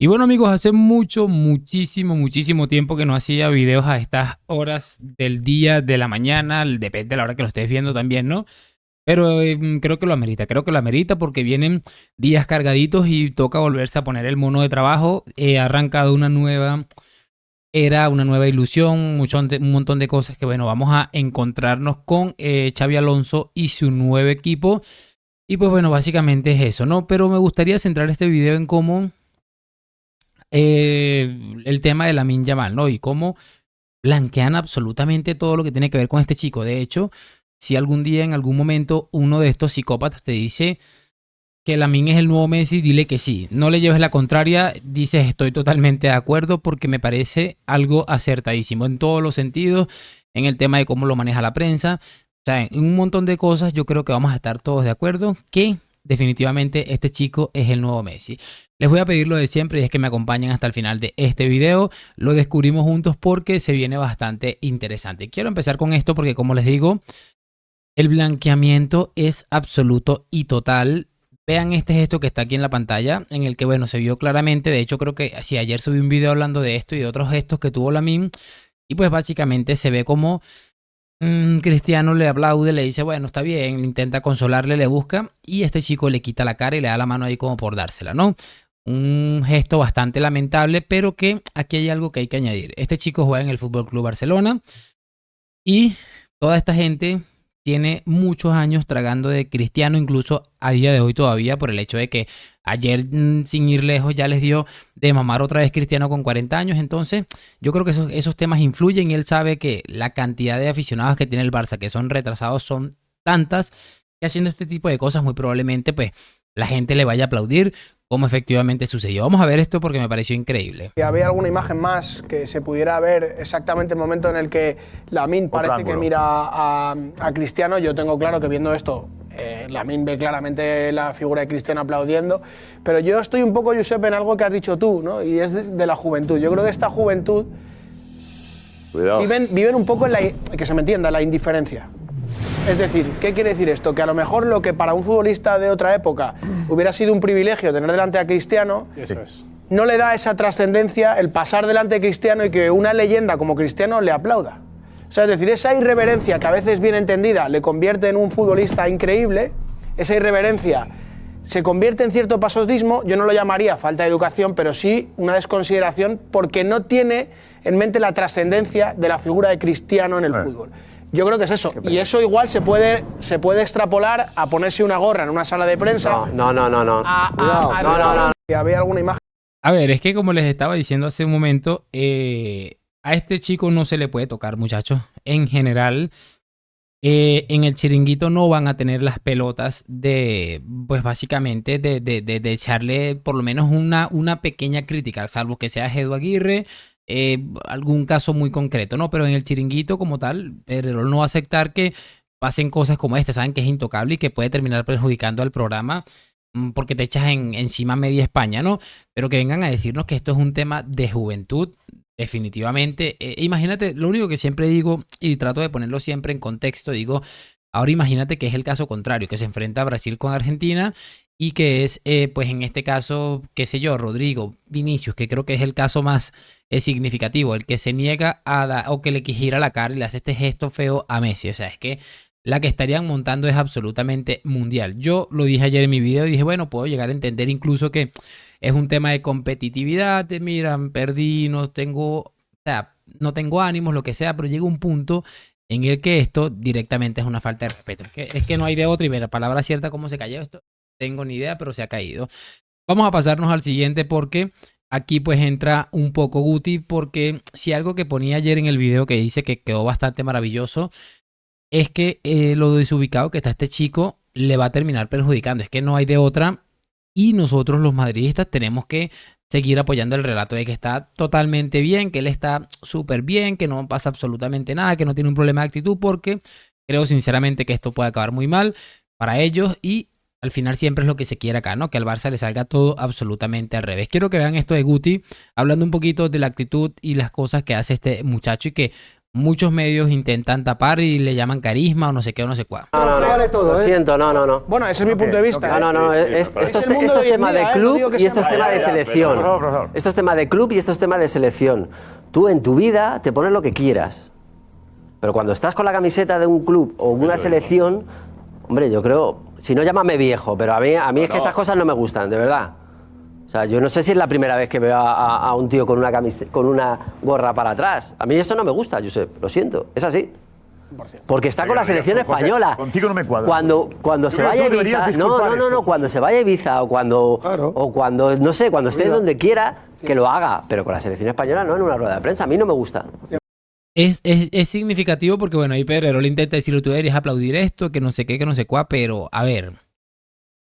Y bueno amigos, hace muchísimo tiempo que no hacía videos a estas horas del día, de la mañana, depende de la hora que lo estés viendo también, ¿no? Pero creo que lo amerita porque vienen días cargaditos y toca volverse a poner el mono de trabajo. Ha arrancado una nueva era, una nueva ilusión, un montón de cosas que bueno, vamos a encontrarnos con Xabi Alonso y su nuevo equipo. Y pues bueno, básicamente es eso, ¿no? Pero me gustaría centrar este video en cómo el tema de Lamine Yamal, ¿no? Y cómo blanquean absolutamente todo lo que tiene que ver con este chico. De hecho, si algún día, en algún momento, uno de estos psicópatas te dice que Lamine es el nuevo Messi, dile que sí. No le lleves la contraria, dices estoy totalmente de acuerdo porque me parece algo acertadísimo en todos los sentidos, en el tema de cómo lo maneja la prensa. O sea, en un montón de cosas yo creo que vamos a estar todos de acuerdo que definitivamente este chico es el nuevo Messi. Les voy a pedir lo de siempre y es que me acompañen hasta el final de este video. Lo descubrimos juntos porque se viene bastante interesante. Quiero empezar con esto porque, como les digo, el blanqueamiento es absoluto y total. Vean este gesto que está aquí en la pantalla, en el que, bueno, se vio claramente. De hecho, creo que sí, ayer subí un video hablando de esto y de otros gestos que tuvo Lamine. Y pues básicamente se ve como Cristiano le aplaude, le dice, bueno, está bien, intenta consolarle, le busca. Y este chico le quita la cara y le da la mano ahí como por dársela, ¿no? Un gesto bastante lamentable, pero que aquí hay algo que hay que añadir. Este chico juega en el Fútbol Club Barcelona y toda esta gente tiene muchos años tragando de Cristiano, incluso a día de hoy todavía, por el hecho de que ayer, sin ir lejos, ya les dio de mamar otra vez Cristiano con 40 años. Entonces, yo creo que esos temas influyen y él sabe que la cantidad de aficionados que tiene el Barça, que son retrasados, son tantas que haciendo este tipo de cosas muy probablemente pues la gente le vaya a aplaudir, como efectivamente sucedió. Vamos a ver esto porque me pareció increíble. ¿Había alguna imagen más que se pudiera ver exactamente el momento en el que Lamine parece que mira a Cristiano? Yo tengo claro que viendo esto, Lamine ve claramente la figura de Cristiano aplaudiendo, pero yo estoy un poco, Josep, en algo que has dicho tú, ¿no? Y es de la juventud. Yo creo que esta juventud viven un poco en que se me entienda, la indiferencia. Es decir, ¿qué quiere decir esto? Que a lo mejor lo que para un futbolista de otra época hubiera sido un privilegio tener delante a Cristiano, no le da esa trascendencia el pasar delante de Cristiano y que una leyenda como Cristiano le aplauda. O sea, es decir, esa irreverencia que a veces bien entendida le convierte en un futbolista increíble, esa irreverencia se convierte en cierto pasotismo. Yo no lo llamaría falta de educación, pero sí una desconsideración porque no tiene en mente la trascendencia de la figura de Cristiano en el fútbol. Yo creo que es eso. Y eso igual se puede extrapolar a ponerse una gorra en una sala de prensa. No. ¿Había alguna imagen? A ver, es que como les estaba diciendo hace un momento, a este chico no se le puede tocar, muchachos. En general, en el chiringuito no van a tener las pelotas de, pues básicamente, de echarle por lo menos una pequeña crítica, salvo que sea Edu Aguirre, algún caso muy concreto, ¿no? Pero en el chiringuito como tal, Pedrerol no va a aceptar que pasen cosas como esta, saben que es intocable y que puede terminar perjudicando al programa porque te echas encima media España, ¿no? Pero que vengan a decirnos que esto es un tema de juventud, definitivamente. Imagínate, lo único que siempre digo y trato de ponerlo siempre en contexto, digo, ahora imagínate que es el caso contrario, que se enfrenta a Brasil con Argentina y que es, pues en este caso, qué sé yo, Rodrigo, Vinicius, que creo que es el caso más significativo, el que se niega a dar o que le gira la cara y le hace este gesto feo a Messi. O sea, es que la que estarían montando es absolutamente mundial. Yo lo dije ayer en mi video, dije, bueno, puedo llegar a entender incluso que es un tema de competitividad, de mira, perdí, no tengo ánimos, lo que sea, pero llega un punto en el que esto directamente es una falta de respeto. Es que no hay de otra y ver la palabra cierta cómo se cayó esto. Tengo ni idea, pero se ha caído. Vamos a pasarnos al siguiente porque aquí pues entra un poco Guti, porque si algo que ponía ayer en el video que dice que quedó bastante maravilloso es que lo desubicado que está este chico le va a terminar perjudicando. Es que no hay de otra y nosotros los madridistas tenemos que seguir apoyando el relato de que está totalmente bien, que él está súper bien, que no pasa absolutamente nada, que no tiene un problema de actitud, porque creo sinceramente que esto puede acabar muy mal para ellos y al final siempre es lo que se quiere acá, ¿no? Que al Barça le salga todo absolutamente al revés. Quiero que vean esto de Guti, hablando un poquito de la actitud y las cosas que hace este muchacho y que muchos medios intentan tapar y le llaman carisma o no sé qué o no sé cuál. No, Vale todo, lo siento, no. Bueno, ese es mi punto de vista. No, esto es tema de club y esto es tema de selección. Esto es tema de club y esto es tema de selección. Tú en tu vida te pones lo que quieras. Pero cuando estás con la camiseta de un club o una selección, hombre, yo creo, si no, llámame viejo, pero a mí es que esas cosas no me gustan, de verdad. O sea, yo no sé si es la primera vez que veo a un tío con una gorra para atrás. A mí eso no me gusta, Josep, lo siento, es así. Porque está con la selección española. Contigo no me cuadra. Cuando se vaya a Ibiza, no, cuando se vaya a Ibiza o cuando no sé, cuando esté donde quiera, que lo haga, pero con la selección española no en una rueda de prensa, a mí no me gusta. Es significativo porque, bueno, ahí Pedrerol intenta decirlo, tú deberías aplaudir esto, que no sé qué, que no sé cuál, pero, a ver,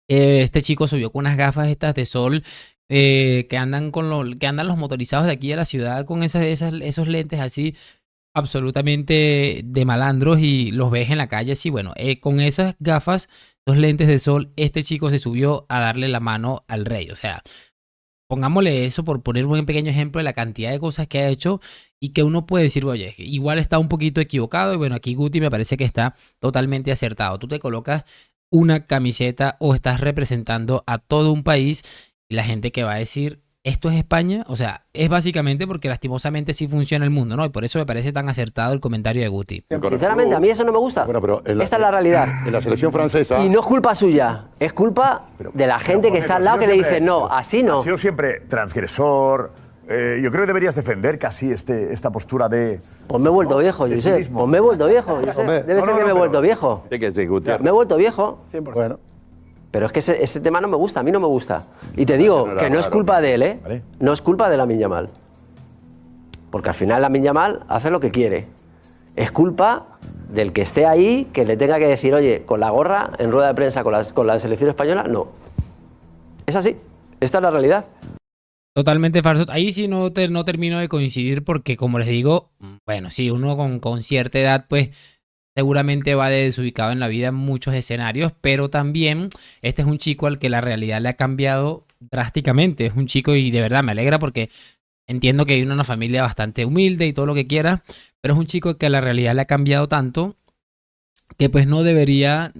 este chico subió con unas gafas estas de sol que andan los motorizados de aquí a la ciudad con esos lentes así absolutamente de malandros y los ves en la calle así, bueno, con esas gafas, los lentes de sol, este chico se subió a darle la mano al rey, o sea... Pongámosle eso por poner un pequeño ejemplo de la cantidad de cosas que ha hecho y que uno puede decir, oye, igual está un poquito equivocado y bueno, aquí Guti me parece que está totalmente acertado. Tú te colocas una camiseta o estás representando a todo un país y la gente que va a decir, esto es España, o sea, es básicamente porque lastimosamente sí funciona el mundo, ¿no? Y por eso me parece tan acertado el comentario de Guti. Sinceramente, a mí eso no me gusta. Bueno, pero esta es la realidad. En la selección francesa... Y no es culpa suya, es culpa de la gente que está al lado que le dice, no, así no. Ha sido siempre transgresor. Yo creo que deberías defender casi esta postura de... Pues me he vuelto viejo, Josep. Pues me he vuelto viejo, Josep. Debe ser que me he vuelto viejo. Sí, que sí, Gutiérrez. Me he vuelto viejo. 100%. Bueno. Pero es que ese tema no me gusta, a mí no me gusta. Y te digo que no es culpa de él, ¿eh? Vale. No es culpa de Lamine Yamal. Porque al final Lamine Yamal hace lo que quiere. Es culpa del que esté ahí, que le tenga que decir, oye, con la gorra, en rueda de prensa, con la selección española, no. Es así. Esta es la realidad. Totalmente falso. Ahí sí no termino de coincidir porque, como les digo, bueno, sí, uno con cierta edad, pues seguramente va desubicado en la vida en muchos escenarios, pero también este es un chico al que la realidad le ha cambiado drásticamente. Es un chico y de verdad me alegra porque entiendo que viene de una familia bastante humilde y todo lo que quiera, pero es un chico que la realidad le ha cambiado tanto que pues no debería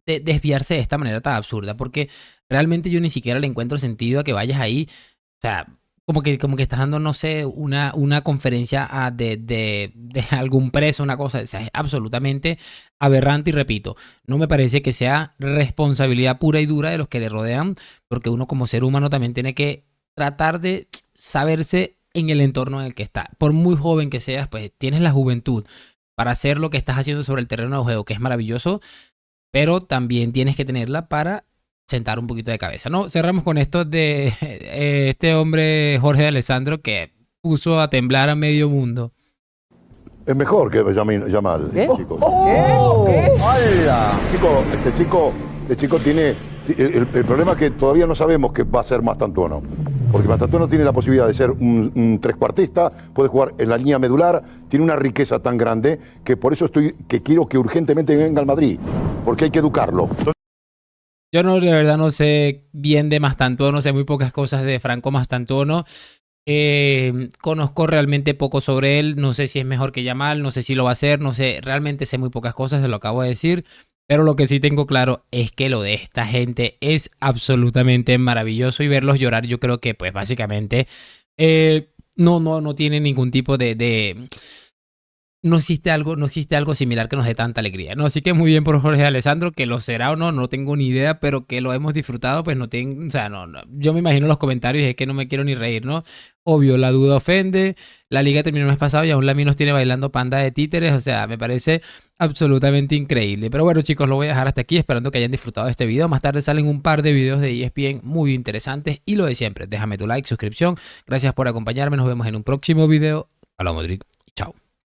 desviarse de esta manera tan absurda, porque realmente yo ni siquiera le encuentro sentido a que vayas ahí, o sea... Como que estás dando, no sé, una conferencia de algún preso, una cosa. O sea, es absolutamente aberrante y repito, no me parece que sea responsabilidad pura y dura de los que le rodean, porque uno como ser humano también tiene que tratar de saberse en el entorno en el que está. Por muy joven que seas, pues tienes la juventud para hacer lo que estás haciendo sobre el terreno de juego, que es maravilloso, pero también tienes que tenerla para sentar un poquito de cabeza, ¿no? Cerramos con esto de este hombre Jorge de Alessandro que puso a temblar a medio mundo. Es mejor que Yamal, ¿Qué? chicos. ¿Qué? ¡Hala! Este chico tiene... El problema es que todavía no sabemos que va a ser Mastantuono. Porque Mastantuono tiene la posibilidad de ser un trescuartista, puede jugar en la línea medular, tiene una riqueza tan grande que por eso quiero que urgentemente venga al Madrid, porque hay que educarlo. Yo no, de verdad no sé bien de Mastantuono, sé muy pocas cosas de Franco Mastantuono. Conozco realmente poco sobre él, no sé si es mejor que Yamal, no sé si lo va a hacer, no sé, realmente sé muy pocas cosas, se lo acabo de decir, pero lo que sí tengo claro es que lo de esta gente es absolutamente maravilloso y verlos llorar yo creo que pues básicamente no tiene ningún tipo de no existe algo similar que nos dé tanta alegría, ¿no? Así que muy bien por Jorge Alessandro, que lo será o no tengo ni idea, pero que lo hemos disfrutado, pues no tengo, o sea, no, yo me imagino los comentarios y es que no me quiero ni reír, ¿no? Obvio, la duda ofende, la liga terminó el mes pasado y aún Lamine nos tiene bailando panda de títeres, o sea, me parece absolutamente increíble. Pero bueno, chicos, lo voy a dejar hasta aquí, esperando que hayan disfrutado de este video. Más tarde salen un par de videos de ESPN muy interesantes y lo de siempre, déjame tu like, suscripción, gracias por acompañarme, nos vemos en un próximo video. Hola Madrid, chao.